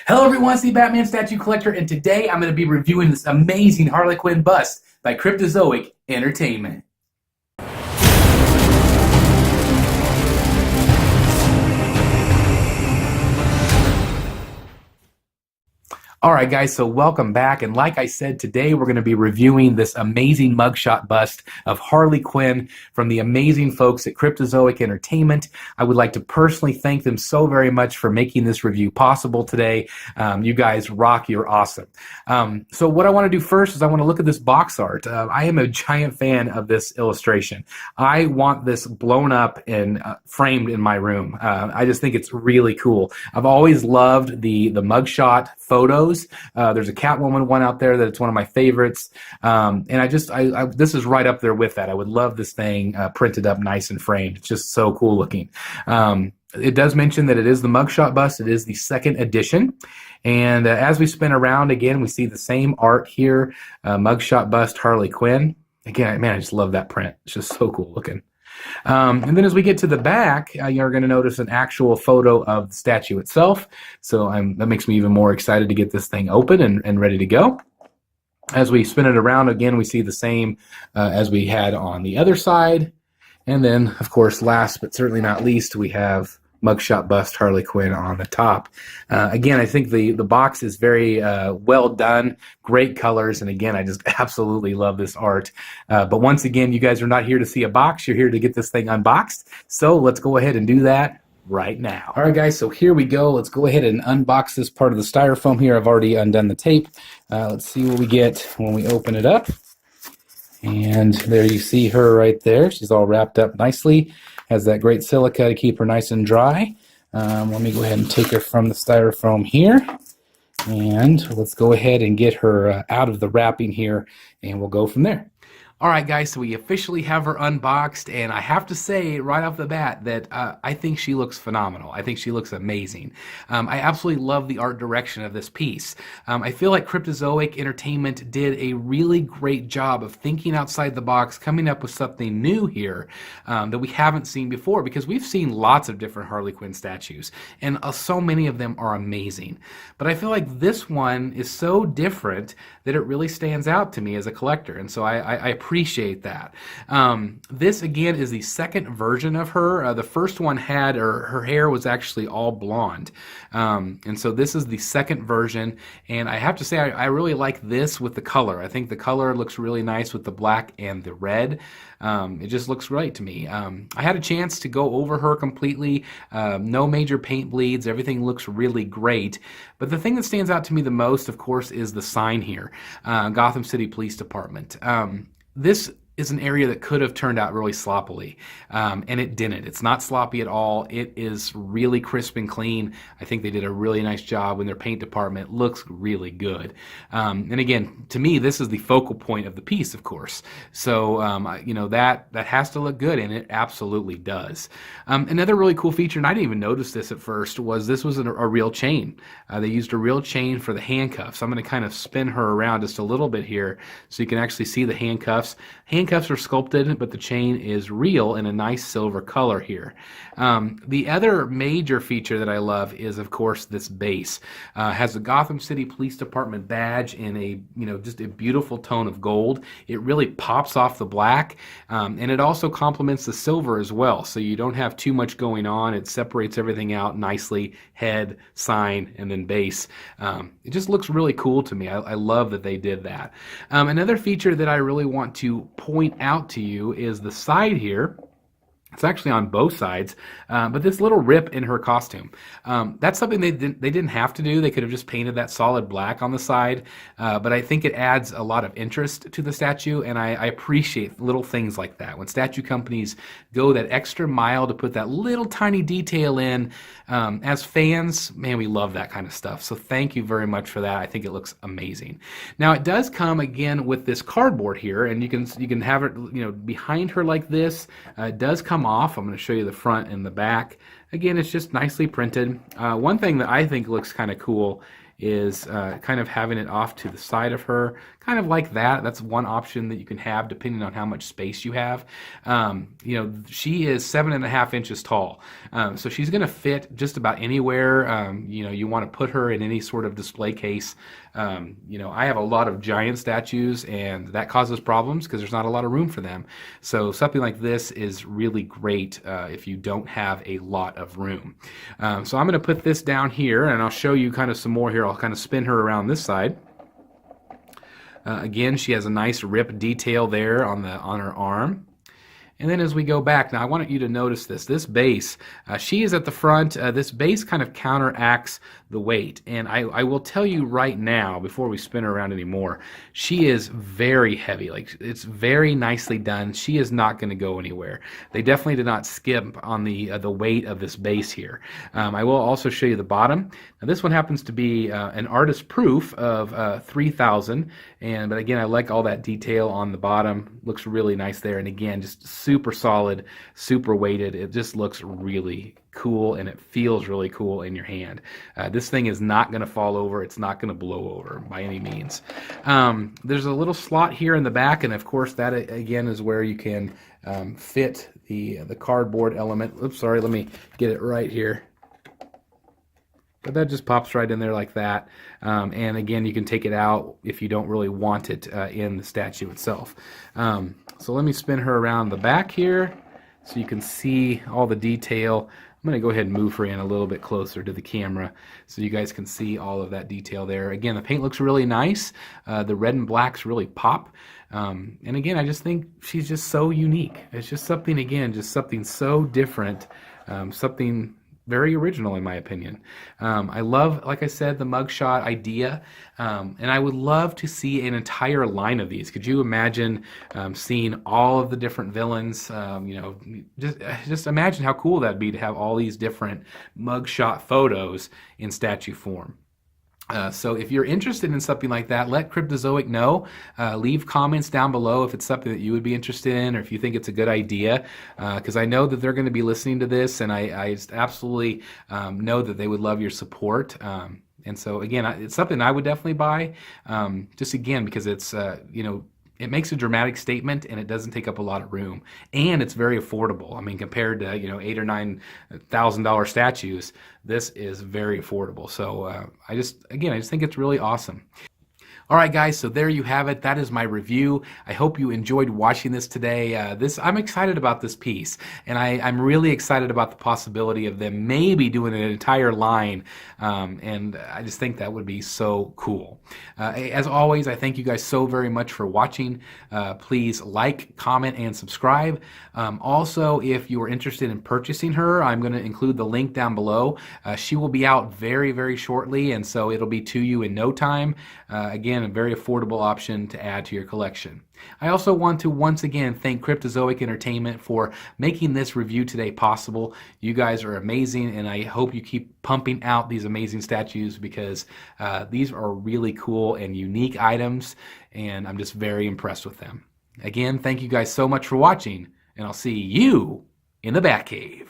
Hello everyone, it's the Batman Statue Collector, and today I'm going to be reviewing this amazing Harley Quinn bust by Cryptozoic Entertainment. All right, guys, so welcome back. And like I said, today we're going to be reviewing this amazing mugshot bust of Harley Quinn from the amazing folks at Cryptozoic Entertainment. I would like to personally thank them so very much for making this review possible today. You guys rock. You're awesome. So what I want to do first is I want to look at this box art. I am a giant fan of this illustration. I want this blown up and framed in my room. I just think it's really cool. I've always loved the mugshot photos. There's a Catwoman one out there that it's one of my favorites, and this is right up there with that. I would love this thing printed up nice and framed. It's just so cool looking. It does mention that it is the mugshot bust. It is the second edition, and as we spin around again, we see the same art here, mugshot bust Harley Quinn. Again, man, I just love that print. It's just so cool looking. And then as we get to the back, you're going to notice an actual photo of the statue itself. So that makes me even more excited to get this thing open and ready to go. As we spin it around again, we see the same as we had on the other side. And then, of course, last but certainly not least, we have mugshot bust Harley Quinn on the top. Again, I think the box is very well done, great colors, and again, I just absolutely love this art. But once again, you guys are not here to see a box, you're here to get this thing unboxed. So let's go ahead and do that right now. All right, guys, so here we go. Let's go ahead and unbox this part of the styrofoam here. I've already undone the tape. Let's see what we get when we open it up. And there you see her right there. She's all wrapped up nicely. Has that great silica to keep her nice and dry. Let me go ahead and take her from the styrofoam here. And let's go ahead and get her out of the wrapping here, and we'll go from there. All right, guys, so we officially have her unboxed, and I have to say right off the bat that I think she looks phenomenal. I think she looks amazing. I absolutely love the art direction of this piece. I feel like Cryptozoic Entertainment did a really great job of thinking outside the box, coming up with something new here that we haven't seen before, because we've seen lots of different Harley Quinn statues, and so many of them are amazing. But I feel like this one is so different that it really stands out to me as a collector, and so I appreciate that. This again is the second version of her. The first one had her hair was actually all blonde, and so this is the second version, and I have to say I really like this with the color. I think the color looks really nice with the black and the red. It just looks right to me. I had a chance to go over her completely. No major paint bleeds. Everything looks really great. But the thing that stands out to me the most, of course, is the sign here, Gotham City Police Department. This is an area that could have turned out really sloppily, and it didn't. It's not sloppy at all. It is really crisp and clean. I think they did a really nice job in their paint department. It looks really good. And again, to me, this is the focal point of the piece, of course. So, you know, that has to look good, and it absolutely does. Another really cool feature, and I didn't even notice this at first, was this was a real chain. They used a real chain for the handcuffs. I'm going to kind of spin her around just a little bit here so you can actually see the handcuffs. Handcuffs are sculpted, but the chain is real in a nice silver color here. The other major feature that I love is, of course, this base. Has the Gotham City Police Department badge in a, just a beautiful tone of gold. It really pops off the black, and it also complements the silver as well, so you don't have too much going on. It separates everything out nicely, head, sign, and then base. It just looks really cool to me. I love that they did that. Another feature that I really want to point out to you is the side here. It's actually on both sides, but this little rip in her costume. That's something they didn't have to do. They could have just painted that solid black on the side, but I think it adds a lot of interest to the statue, and I appreciate little things like that. When statue companies go that extra mile to put that little tiny detail in, as fans, man, we love that kind of stuff. So thank you very much for that. I think it looks amazing. Now it does come again with this cardboard here, and you can have it behind her like this. It does come off. I'm going to show you the front and the back. Again, it's just nicely printed. One thing that I think looks kind of cool is kind of having it off to the side of her, kind of like that. That's one option that you can have depending on how much space you have. She is 7.5 inches tall, so she's going to fit just about anywhere. You want to put her in any sort of display case. I have a lot of giant statues, and that causes problems because there's not a lot of room for them. So something like this is really great if you don't have a lot of room. So I'm going to put this down here, and I'll show you kind of some more here. I'll kind of spin her around this side. Again, she has a nice rip detail there on her arm. And then as we go back, now I want you to notice this base, she is at the front. This base kind of counteracts the weight. And I will tell you right now, before we spin her around anymore, she is very heavy. Like, it's very nicely done. She is not going to go anywhere. They definitely did not skimp on the weight of this base here. I will also show you the bottom. Now this one happens to be an artist proof of 3,000. But again, I like all that detail on the bottom. Looks really nice there. And again, just super solid, super weighted. It just looks really cool, and it feels really cool in your hand. This thing is not going to fall over. It's not going to blow over by any means. There's a little slot here in the back, and of course that again is where you can fit the cardboard element. Oops, sorry, let me get it right here. But that just pops right in there like that. And again, you can take it out if you don't really want it in the statue itself. So let me spin her around the back here so you can see all the detail. I'm going to go ahead and move her in a little bit closer to the camera so you guys can see all of that detail there. Again, the paint looks really nice. The red and blacks really pop. And again, I just think she's just so unique. It's just something, again, just something so different, something very original in my opinion. I love, like I said, the mugshot idea, and I would love to see an entire line of these. Could you imagine seeing all of the different villains? Just imagine how cool that'd be to have all these different mugshot photos in statue form. So if you're interested in something like that, let Cryptozoic know. Leave comments down below if it's something that you would be interested in, or if you think it's a good idea, because I know that they're going to be listening to this, and I just absolutely know that they would love your support. And so again, it's something I would definitely buy, just again because it's it makes a dramatic statement, and it doesn't take up a lot of room, and it's very affordable. I mean, compared to $8,000 or $9,000 statues, this is very affordable. So I just think it's really awesome. All right, guys, so there you have it. That is my review. I hope you enjoyed watching this today. I'm excited about this piece, and I'm really excited about the possibility of them maybe doing an entire line, and I just think that would be so cool. As always, I thank you guys so very much for watching. Please like, comment, and subscribe. Also, if you are interested in purchasing her, I'm going to include the link down below. She will be out very, very shortly, and so it'll be to you in no time. Again, a very affordable option to add to your collection. I also want to once again thank Cryptozoic Entertainment for making this review today possible. You guys are amazing, and I hope you keep pumping out these amazing statues because these are really cool and unique items, and I'm just very impressed with them. Again, thank you guys so much for watching, and I'll see you in the Batcave.